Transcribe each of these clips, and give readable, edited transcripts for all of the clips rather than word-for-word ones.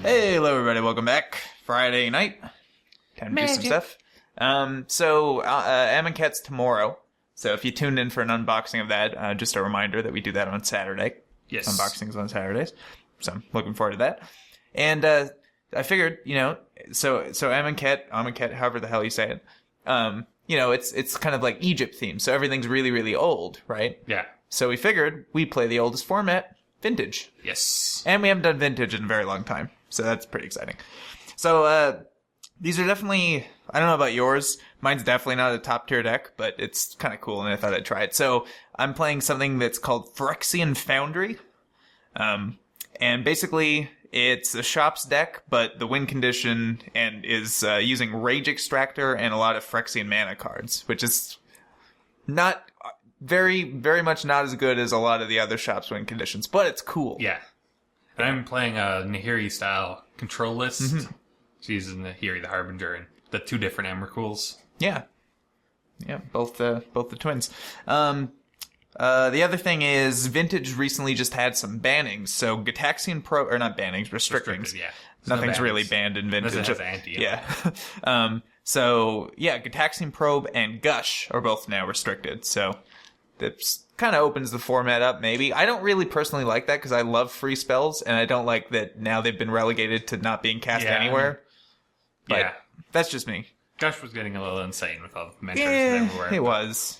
Hey, hello everybody, welcome back. Friday night. Time to do some stuff. Amonkhet's tomorrow. So if you tuned in for an unboxing of that, just a reminder that we do that on Saturday. Yes. Unboxings on Saturdays. So I'm looking forward to that. And I figured, so Amonkhet, however the hell you say it, it's kind of like Egypt themed. So everything's really, really old, right? Yeah. So we figured we'd play the oldest format, Vintage. Yes. And we haven't done Vintage in a very long time. So that's pretty exciting. So these are definitely, I don't know about yours. Mine's definitely not a top tier deck, but it's kind of cool and I thought I'd try it. So I'm playing something that's called Phyrexian Foundry. And basically it's a shop's deck, but the win condition and is using Rage Extractor and a lot of Phyrexian mana cards, which is not very, very much not as good as a lot of the other shops' win conditions, but it's cool. Yeah. And I'm playing a Nahiri style control list. Mm-hmm. She's Nahiri, the Harbinger, and the two different Emrakuls. Yeah. Yeah, both the twins. The other thing is Vintage recently just had some bannings. So Gitaxian or not bannings, restrictings. Yeah. Nothing's really banned in Vintage. Unless it has anti. Yeah. Gitaxian Probe and Gush are both now restricted. So that's kind of opens the format up, maybe. I don't really personally like that because I love free spells, and I don't like that now they've been relegated to not being cast anywhere. But that's just me. Gush was getting a little insane with all the mentors everywhere. It was.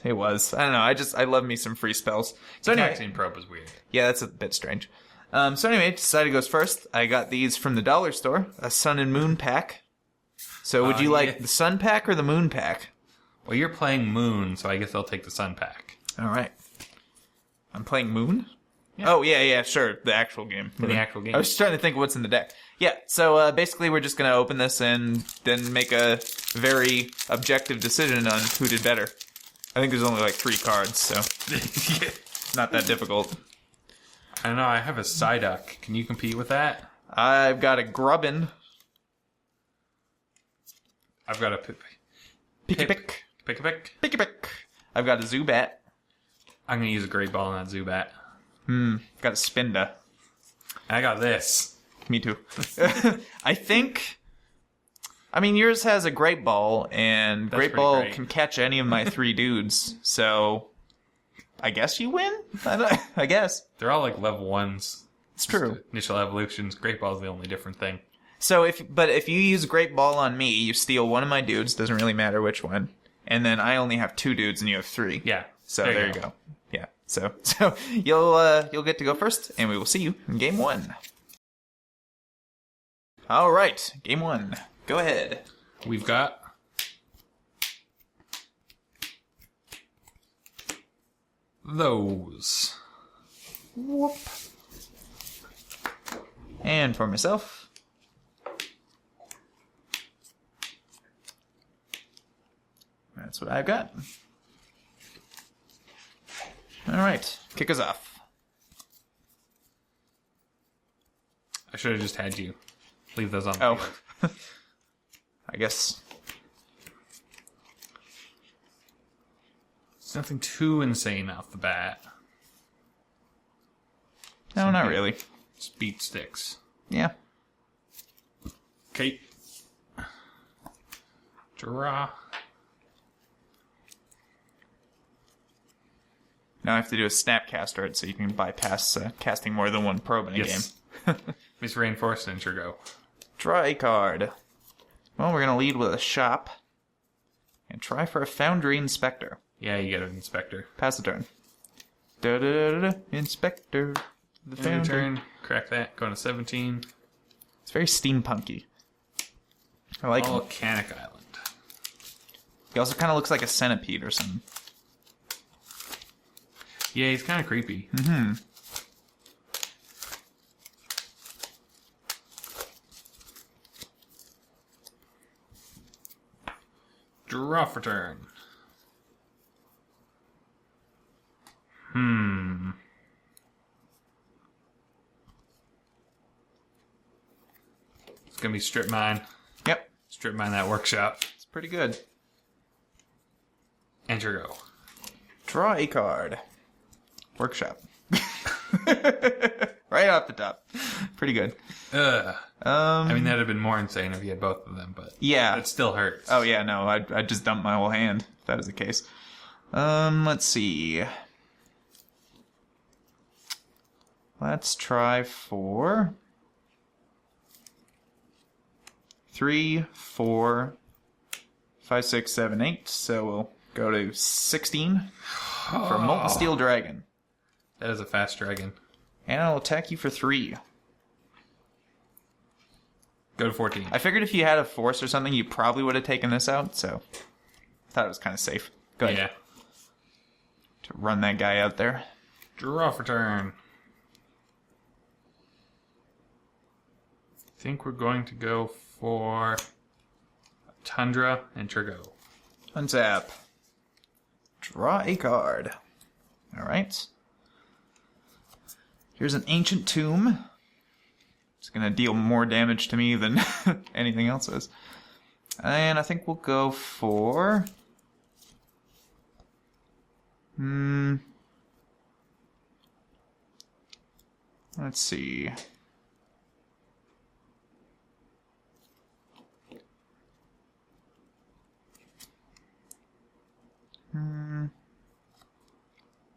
I don't know. I love me some free spells. So anyway, Probe was weird. Yeah, that's a bit strange. Decided goes first. I got these from the dollar store, a Sun and Moon pack. So would you like the Sun pack or the Moon pack? Well, you're playing Moon, so I guess I'll take the Sun pack. All right. I'm playing Moon? Yeah. Oh, yeah, sure. The actual game. The actual game. I was just trying to think of what's in the deck. Yeah, so basically we're just going to open this and then make a very objective decision on who did better. I think there's only like 3 cards, so not that difficult. I don't know, I have a Psyduck. Can you compete with that? I've got a Grubbin. I've got a Pick. Pick. I've got a Zubat. I'm going to use a Great Ball on that Zubat. Got a Spinda. I got this. Me too. I think... I mean, yours has a Great Ball, and Great Ball can catch any of my 3 dudes, so... I guess you win? I guess. They're all like level 1s. It's true. Initial evolutions. Great Ball's the only different thing. So if you use Great Ball on me, you steal one of my dudes, doesn't really matter which one. And then I only have 2 dudes and you have 3. Yeah. So there you go. Yeah. So you'll get to go first, and we will see you in game 1. All right, game 1. Go ahead. We've got those. Whoop. And for myself, that's what I've got. All right, kick us off. I should have just had you leave those on the field. I guess. It's nothing too insane off the bat. No, not really. Just beat sticks. Yeah. Okay. Draw. Now I have to do a Snapcaster it so you can bypass casting more than one probe in a game. Miss Reinforced and your go. Draw a card. Well, we're going to lead with a shop. And try for a Foundry Inspector. Yeah, you get an Inspector. Pass the turn. Da-da-da-da-da. Inspector. The Foundry. Turn. Crack that. Going to 17. It's very steampunky. I like him. Volcanic Island. He also kind of looks like a centipede or something. Yeah, he's kind of creepy. Mm-hmm. Draw for turn. It's going to be Strip Mine. Yep. Strip Mine that workshop. It's pretty good. Enter go. Draw a card. Workshop. Right off the top. Pretty good. Ugh. I mean, that'd have been more insane if you had both of them, but yeah. it still hurts. Oh yeah, no, I'd just dump my whole hand if that was the case. Let's see. Let's try for 3, 4, 5, 6, 7, 8. So we'll go to 16 for Molten Steel Dragon. That is a fast dragon. And I'll attack you for 3. Go to 14. I figured if you had a force or something, you probably would have taken this out, so I thought it was kind of safe. Go ahead. Yeah. To run that guy out there. Draw for turn. I think we're going to go for Tundra and Trigo. Untap. Draw a card. Alright. Here's an Ancient Tomb. It's going to deal more damage to me than anything else is. And I think we'll go for... Let's see.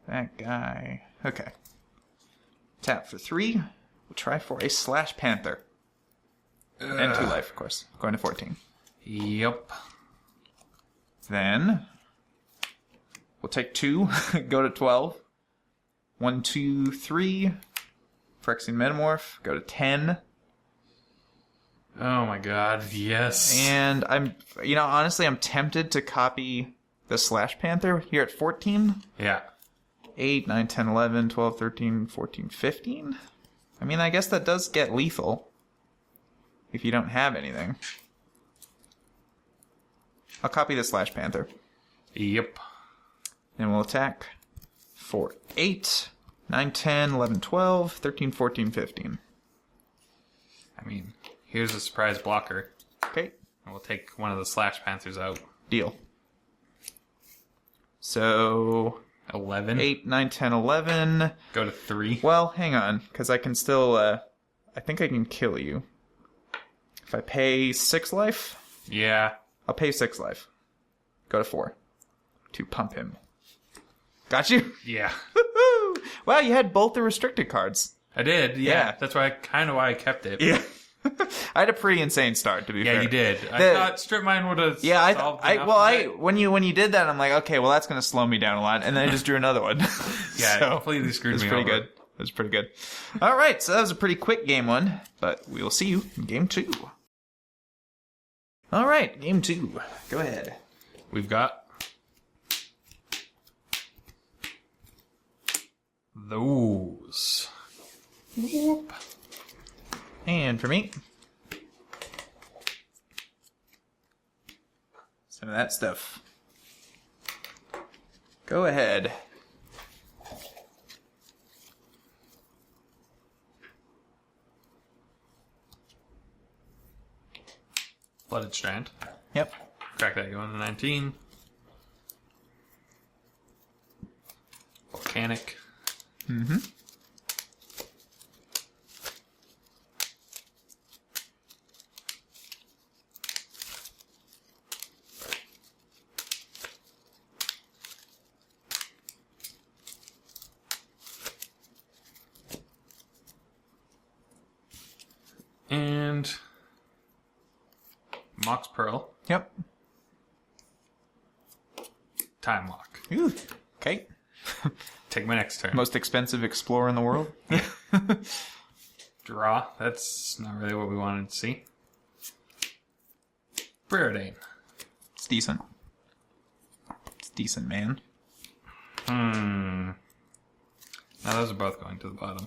That guy. Okay. Tap for 3. We'll try for a Slash Panther. And 2 life, of course. Going to 14. Yep. Then we'll take 2, go to 12. 1, 2, 3. Phyrexian Metamorph, go to 10. Oh my god, yes. And honestly, I'm tempted to copy the Slash Panther here at 14. Yeah. 8, 9, 10, 11, 12, 13, 14, 15. I mean, I guess that does get lethal. If you don't have anything. I'll copy the Slash Panther. Yep. And we'll attack for 8, 9, 10, 11, 12, 13, 14, 15. I mean, here's a surprise blocker. Okay. And we'll take one of the Slash Panthers out. Deal. So... 11. 8, 9, 10, 11. Go to 3. Well, hang on, because I can still... I think I can kill you. If I pay 6 life... Yeah. I'll pay 6 life. Go to 4. To pump him. Got you? Yeah. Wow, you had both the restricted cards. I did, yeah. Yeah. That's why I kept it. Yeah. I had a pretty insane start, to be fair. Yeah, you did. I thought Strip Mine would have solved enough when you did that, I'm like, okay, well, that's going to slow me down a lot. And then I just drew another one. Yeah, So, it completely screwed me over. It was pretty good. All right, so that was a pretty quick game 1, but we will see you in game 2. All right, game 2. Go ahead. We've got those. Whoop. And for me, some of that stuff. Go ahead. Flooded Strand. Yep. Crack that going to 19. Volcanic. Mm-hmm. And Mox Pearl. Yep. Time Lock. Ooh. Okay. Take my next turn. Most expensive explorer in the world. Draw. That's not really what we wanted to see. Preordain. It's decent. It's decent, man. Now those are both going to the bottom.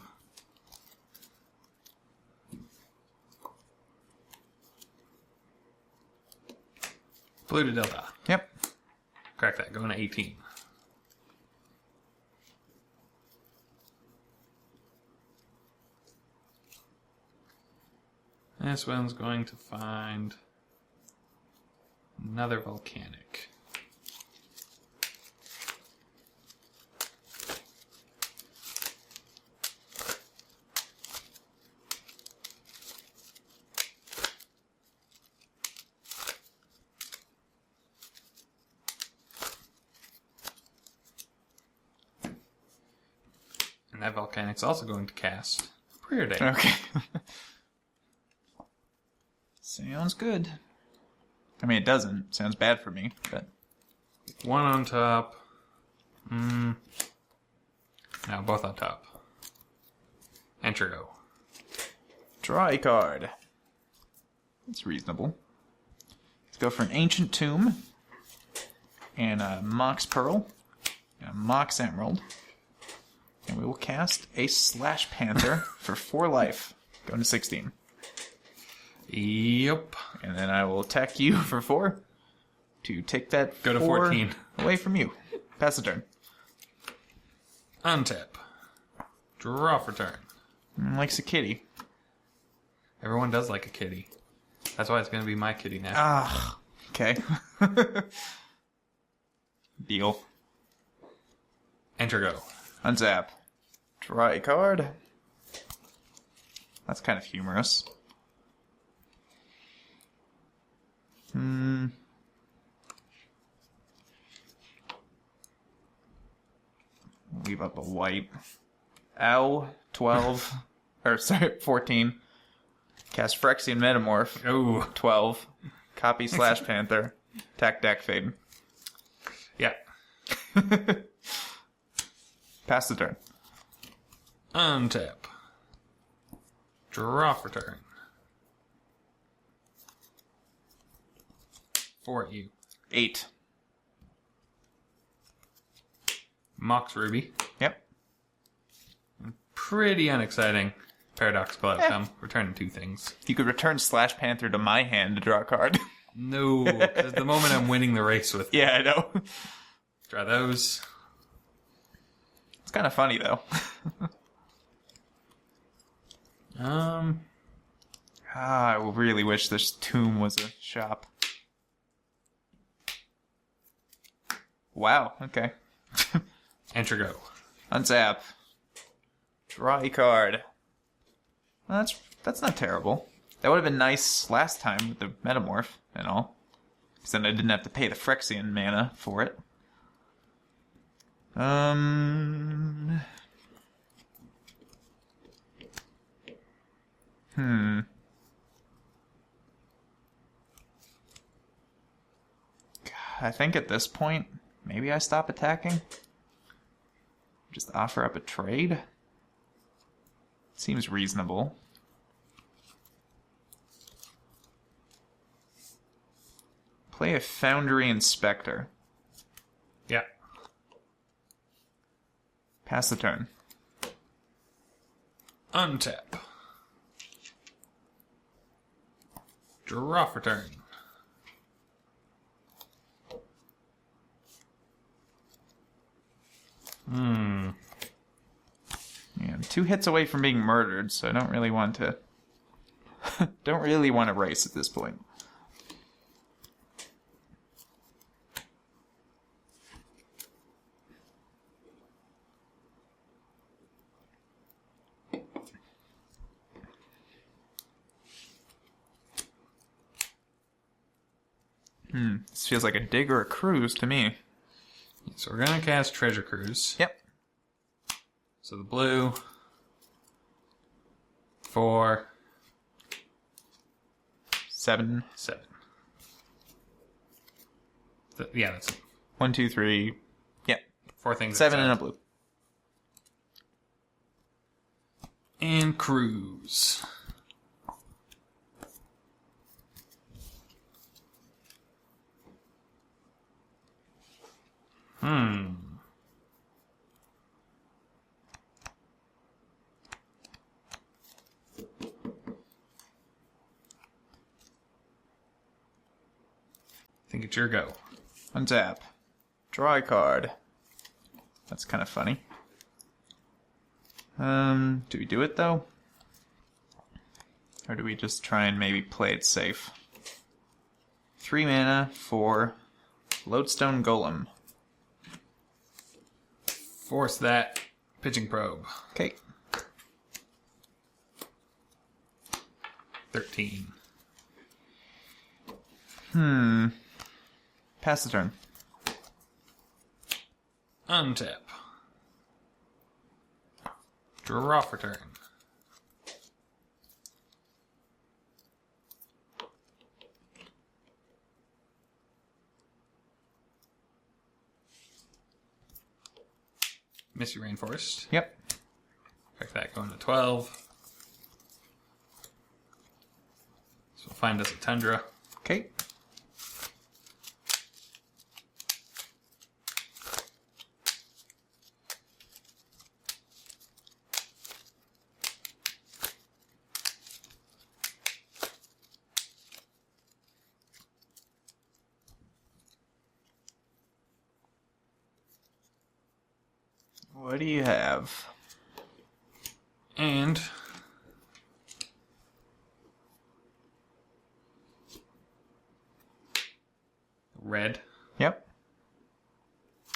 Blue to Delta. Yep. Crack that. Going to 18. This one's going to find another volcanic. Volcanic's also going to cast Preordain. Okay. Sounds good. I mean, it doesn't. Sounds bad for me, but... One on top. No, both on top. Enter go. Draw a card. That's reasonable. Let's go for an Ancient Tomb. And a Mox Pearl. And a Mox Emerald. And we will cast a Slash Panther for 4 life. Going to 16. Yep. And then I will attack you for 4. To take that Go to 4 14. away from you. Pass the turn. Untap. Draw for turn. Likes a kitty. Everyone does like a kitty. That's why it's going to be my kitty now. Ah, okay. Deal. Enter go. Untap. Draw a card. That's kind of humorous. Leave up a white. Ow. 12. 14. Cast Phyrexian Metamorph. Oh. 12. Copy Slash Panther. Attack deck fade. Yeah. Pass the turn. Untap. Draw for turn. For you. 8. Mox Ruby. Yep. Pretty unexciting. Paradoxical outcome. Returning 2 things. You could return Slash Panther to my hand to draw a card. No, because the moment I'm winning the race with Yeah, I know. Draw those. It's kind of funny, though. I really wish this tomb was a shop. Wow, okay. Enter go. Untap. Draw a card. Well, that's not terrible. That would have been nice last time with the Metamorph and all. Because then I didn't have to pay the Phyrexian mana for it. I think at this point, maybe I stop attacking. Just offer up a trade. Seems reasonable. Play a Foundry Inspector. Yeah. Pass the turn. Untap. Draw for turn. Yeah, I'm 2 hits away from being murdered, so I don't really want to... don't really want to race at this point. This feels like a dig or a cruise to me. So we're going to cast Treasure Cruise. Yep. So the blue. 4. 7. 7. Yeah, that's it. 1, 2, 3. Yep. 4 things. 7 and a blue. And cruise. I think it's your go. Untap. Draw a card. That's kind of funny. Do we do it though? Or do we just try and maybe play it safe? 3 mana for Lodestone Golem. Force that. Pitching Probe. Okay. 13. Pass the turn. Untap. Draw for turn. Misty Rainforest. Yep. Check that going to 12. So we'll find us a Tundra. Okay. What do you have? And red. Yep.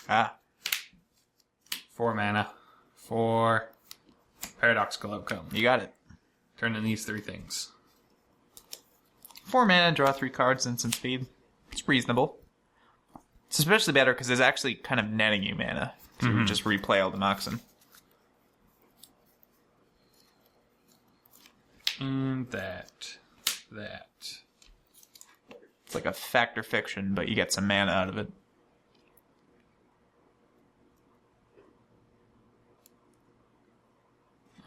Ah. 4 mana. 4 Paradoxical Outcome. You got it. Turn in these 3 things. 4 mana, draw 3 cards, and some speed. It's reasonable. It's especially better because it's actually kind of netting you mana to just replay all the Moxen. And that. It's like a fact or fiction, but you get some mana out of it.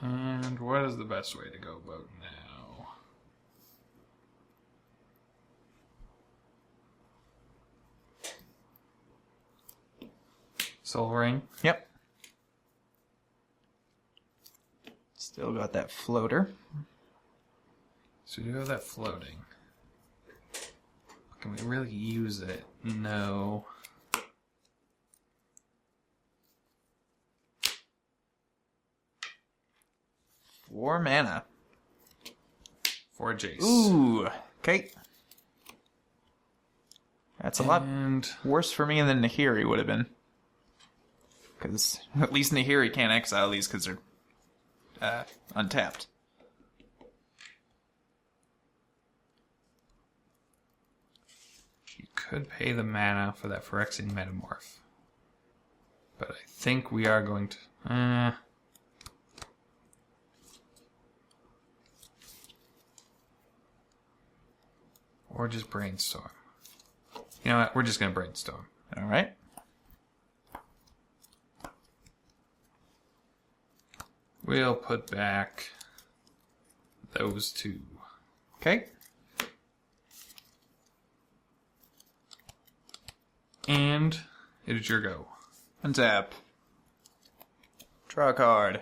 And what is the best way to go about now? Soul Ring. Yep. Still got that floater. So we do have that floating. Can we really use it? No. Four mana. 4 Jace. Ooh. Okay. That's a lot And worse for me than Nahiri would have been. Because at least Nahiri can't exile these because they're untapped. you could pay the mana for that Phyrexian Metamorph. But I think we are going to... Or just brainstorm. You know what? We're just going to brainstorm. All right. We'll put back those 2. Okay. And it is your go. Untap. Draw a card.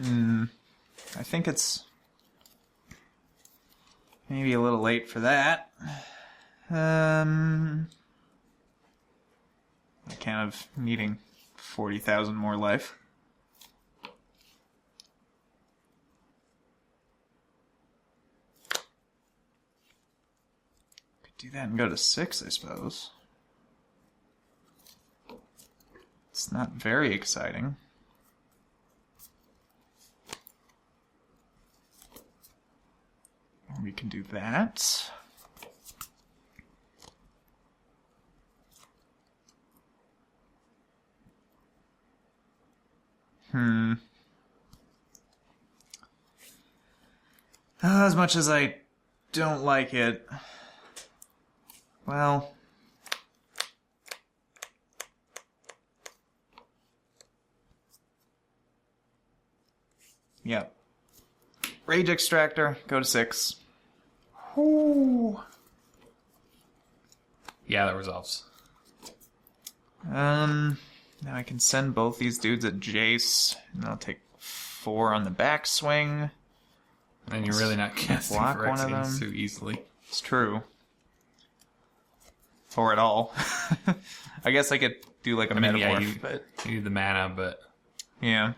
I think it's maybe a little late for that. I kind of needing 40,000 more life. Could do that and go to 6, I suppose. It's not very exciting. We can do that. As much as I don't like it, well, yep. Rage Extractor, go to 6. Ooh. Yeah, that resolves. Now I can send both these dudes at Jace, and I'll take 4 on the backswing. And you're really not casting Block one of Phyrexians them. too easily. It's true. Or at all. I guess I could do like a metamorph, but You need the mana, but... yeah.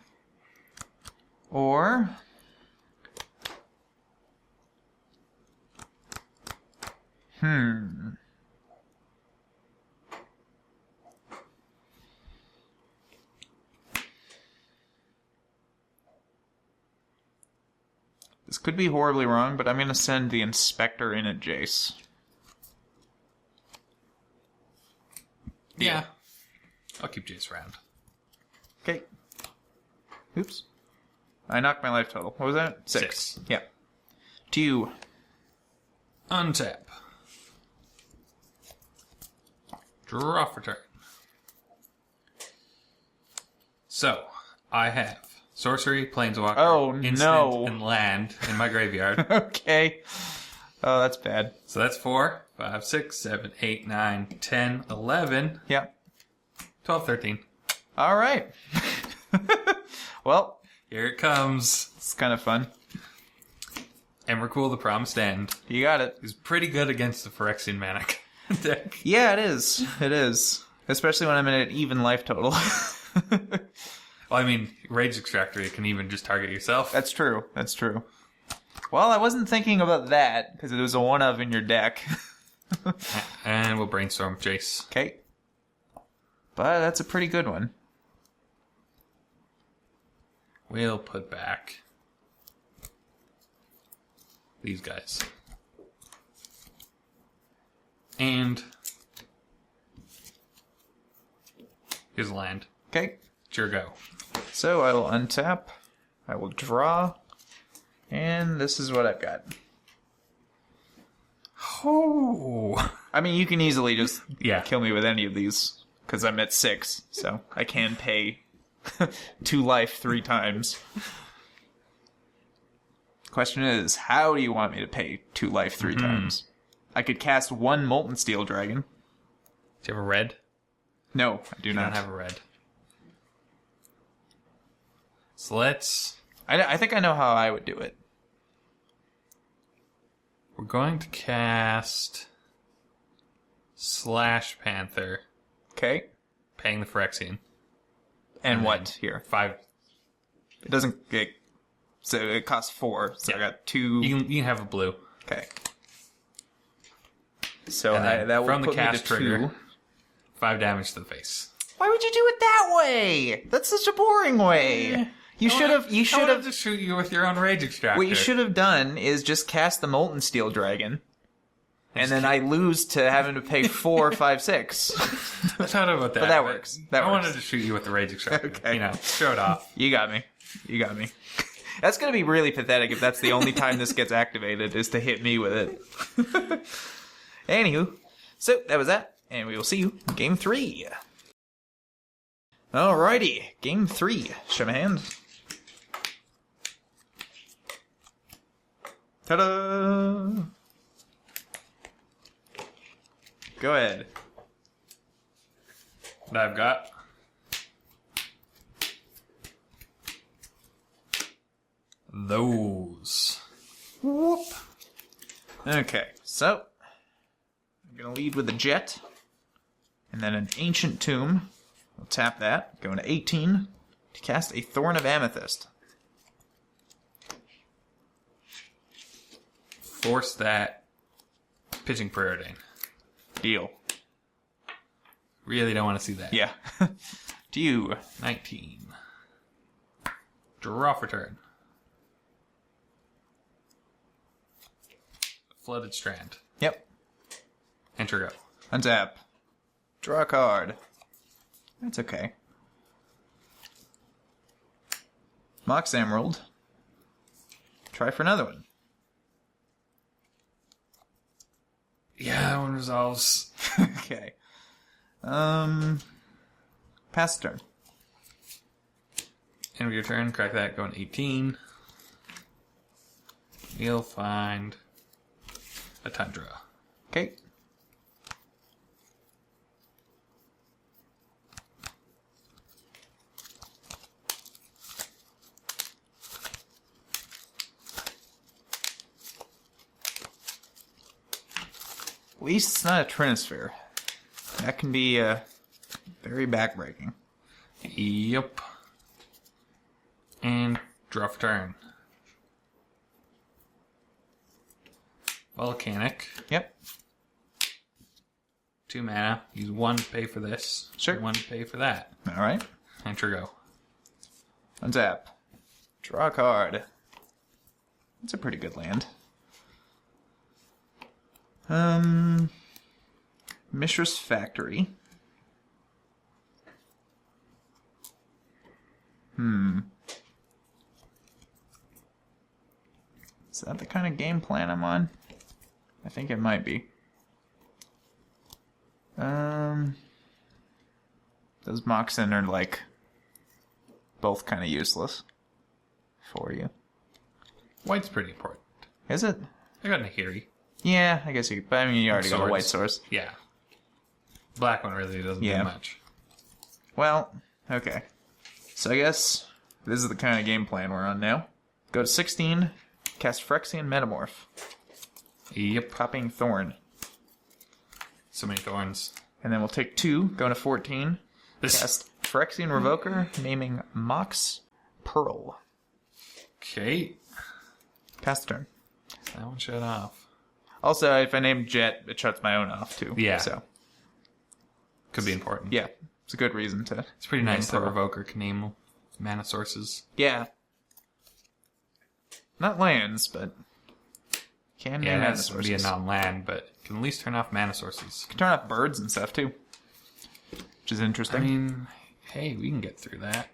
Or this could be horribly wrong, but I'm going to send the Inspector in at Jace. Yeah. I'll keep Jace around. Okay. Oops. I knocked my life total. What was that? 6. Yeah. To you. Untap. Draw for turn. So, I have sorcery, planeswalker, instant, no. and land in my graveyard. Okay. Oh, that's bad. So that's 4, 5, 6, 7, 8, 9, 10, 11, Yeah. 12, 13. All right. Well, Here it comes. it's kind of fun. Emrakul, the Promised End. You got it. Is pretty good against the Phyrexian Manic deck. Yeah, it is. It is. Especially when I'm in an even life total. Well, I mean, Rage Extractor, you can even just target yourself. That's true. That's true. Well, I wasn't thinking about that, because it was a one-of in your deck. And we'll brainstorm Jesze. Okay. But that's a pretty good one. We'll put back these guys. And here's land. Okay. It's your go. So I will untap. I will draw. And this is what I've got. Oh. I mean, you can easily just Yeah. kill me with any of these, because I'm at 6, so I can pay 2 life 3 times. Question is, how do you want me to pay 2 life 3 times? I could cast 1 Molten Steel Dragon. Do you have a red? No, I do I not. don't have a red. So let's... I think I know how I would do it. We're going to cast Slash Panther, Okay. paying the Phyrexian. And what here? 5. It doesn't get... So it costs 4, so I Yeah. got 2... You can have a blue. Okay. So And then that will from the put me cast to trigger, 2. 5 damage to the face. Why would you do it that way? That's such a boring way. You should have. You I should wanted have. to shoot you with your own Rage Extractor. What you should have done is just cast the Molten Steel Dragon, and then I lose to having to pay 4, 5, 6. I thought about that. But that works. That I works. wanted to shoot you with the Rage Extractor. Okay. You know, show it off. You got me. You got me. That's gonna be really pathetic if that's the only time this gets activated is to hit me with it. Anywho, so that was that, and we will see you in Game 3. Alrighty, Game 3. Show my hand. Ta-da! Go ahead. What I've got. Those. Whoop. Okay, so I'm gonna lead with a jet, and then an ancient tomb. We'll tap that. Go into 18 to cast a Thorn of Amethyst. Force that pitching preordain. Deal. Really don't want to see that. Yeah. To you. 19. Draw for turn. Flooded Strand. Yep. Enter go. Untap. Draw a card. That's okay. Mox Emerald. Try for another one. Yeah, that one resolves. Okay. Pass turn. End of your turn, crack that, go in 18. You'll find a Tundra. Okay. At least it's not a Trinisphere. That can be very backbreaking. Yep. And draw for turn. Volcanic. Yep. 2 mana. Use 1 to pay for this. Sure. 1 to pay for that. All right. Enter go. Untap. Draw a card. That's a pretty good land. Mishra's Factory. that the kind of game plan I'm on? I think it might be. Those Moxen are like both kind of useless for you. White's pretty important. Is it? I got Nahiri. Yeah, I guess you could, but I mean, you already got a white source. Yeah. Black one really doesn't do much. Well, okay. So I guess this is the kind of game plan we're on now. Go to 16, cast Phyrexian Metamorph. Yep. Popping Thorn. So many thorns. And then we'll take 2, go to 14, cast Phyrexian Revoker, naming Mox Pearl. Okay. Pass the turn. That one shut off. Also, if I name Jet, it shuts my own off too. Yeah. So could be important. Yeah, it's a good reason to. It's pretty nice that Revoker can name mana sources. Yeah. Not lands, but can name mana sources. It has to be a non-land, but can at least turn off mana sources. Can turn off birds and stuff too, which is interesting. I mean, hey, we can get through that.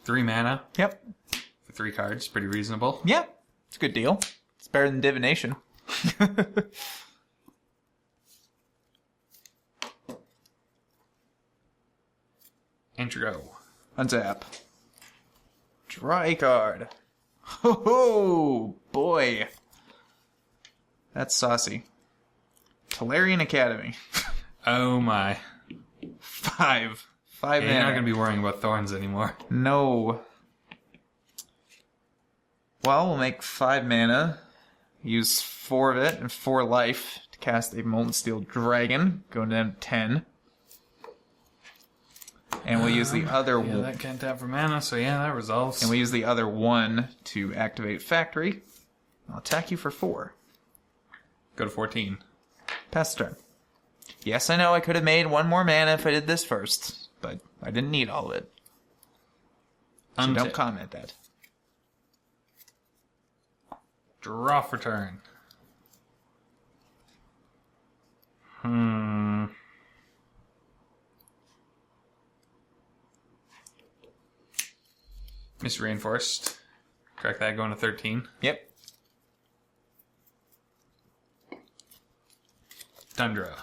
3 mana. Yep. For 3 cards, pretty reasonable. Yeah, it's a good deal. It's better than divination. Intro. Untap. Draw a card. Ho boy. That's saucy. Tolarian Academy. Oh my. 5. 5 You're not going to be worrying about thorns anymore. No. Well, we'll make 5 mana. Use 4 of it and 4 life to cast a Molten Steel Dragon. Going down to 10. And we'll use the other one. Yeah, that can't tap for mana, so yeah, that resolves. And we use the other 1 to activate Factory. I'll attack you for 4. Go to 14. Pass the turn. Yes, I know I could have made 1 more mana if I did this first, but I didn't need all of it. So don't comment that. Draw for turn. Miss Reinforced. Correct that, going to 13. Yep. Tundra.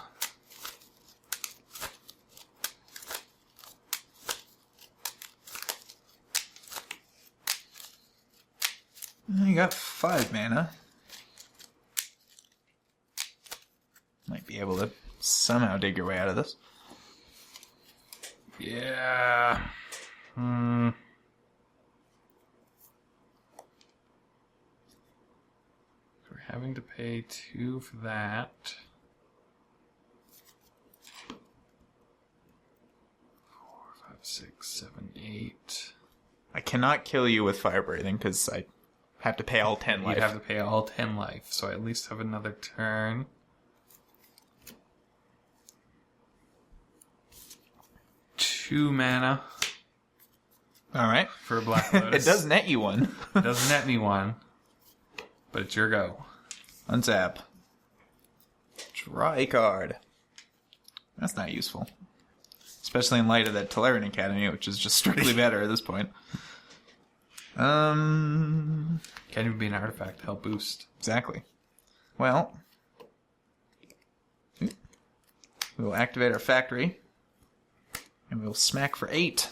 You got 5 mana. Might be able to somehow dig your way out of this. Yeah. We're having to pay 2 for that. 4, 5, 6, 7, 8. I cannot kill you with fire breathing because I have to pay all 10 life. You'd have to pay all 10 life, so I at least have another turn. Two mana. Alright. For a Black Lotus. It does net you 1. It does net me 1. But it's your go. Untap. Draw a card. That's not useful. Especially in light of that Tolarian Academy, which is just strictly better at this point. Can't even be an artifact to help boost. Exactly. Well, we will activate our factory, and we'll smack for 8.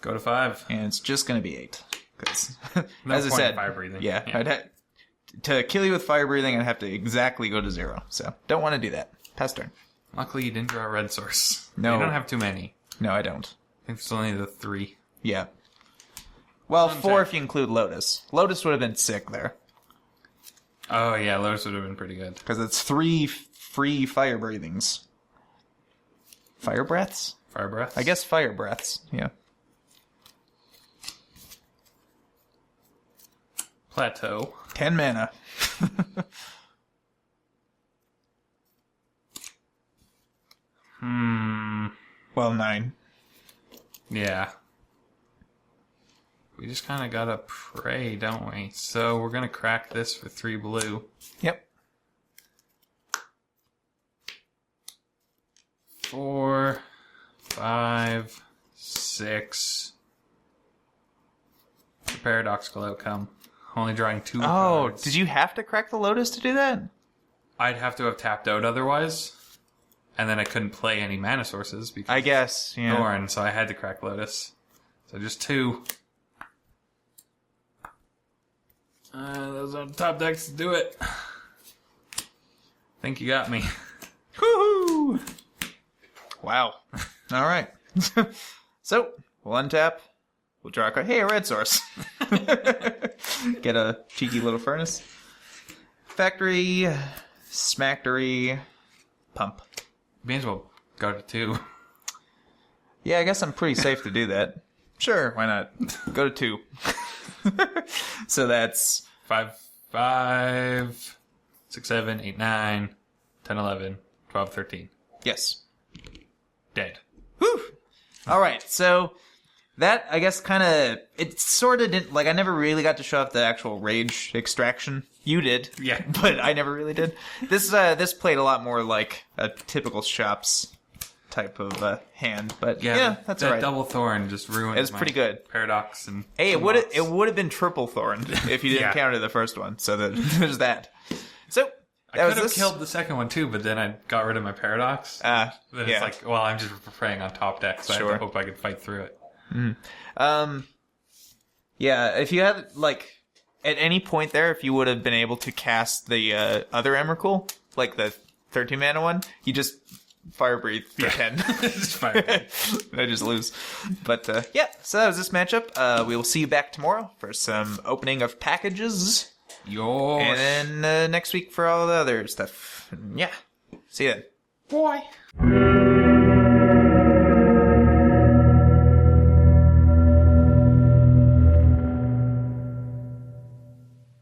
Go to 5. And it's just going to be 8. Because, no as I said, fire breathing. Yeah. To kill you with fire breathing, I'd have to exactly go to 0. So, don't want to do that. Pass turn. Luckily, you didn't draw a red source. No. You don't have too many. No, I don't. I think it's only the 3. Yeah. Well, 4 if you include Lotus. Lotus would have been sick there. Oh, yeah, Lotus would have been pretty good. Because it's 3 free fire breathings. Fire breaths? Fire breaths? I guess fire breaths, yeah. Plateau. 10 mana. Well, 9. Yeah. We just kind of gotta pray, don't we? So we're gonna crack this for 3 blue. Yep. 4, 5, 6. The paradoxical outcome. Only drawing 2 Oh, cards. did you have to crack the Lotus to do that? I'd have to have tapped out otherwise. And then I couldn't play any mana sources because I guess, yeah. Thorn, so I had to crack Lotus. So just 2. Those are the top decks to do it. Think you got me. Woohoo! Wow. All right. So, we'll untap. We'll draw a card. Hey, a red source. Get a cheeky little furnace. Factory. Smactory. Pump. May as well go to 2. Yeah, I guess I'm pretty safe to do that. Sure, why not? Go to 2. So that's 5, 6, 7, 8, 9, 10, 11, 12, 13. yes. Dead. Whew. All right, so that I guess kind of it sort of didn't like I never really got to show off the actual rage extraction. You did, Yeah. but I never really did. This played a lot more like a typical shops type of hand, but yeah, that's that all right. double thorn just ruined. It's my pretty good. Paradox and Hey, toolbox. it would have been triple thorn if you didn't Yeah. counter the first one. So there's that. So I that was could have this. killed the second one too, but then I got rid of my paradox. Then yeah. it's like, well, I'm just praying on top deck, so I Sure. have to hope I can fight through it. Yeah, if you had like at any point there, if you would have been able to cast the other Emrakul, like the 13 mana one, you just fire breathe for 10. Just fire. I just lose. But yeah, so that was this matchup. We will see you back tomorrow for some opening of packages. Yours. And then next week for all the other stuff. Yeah. See you then. Boy.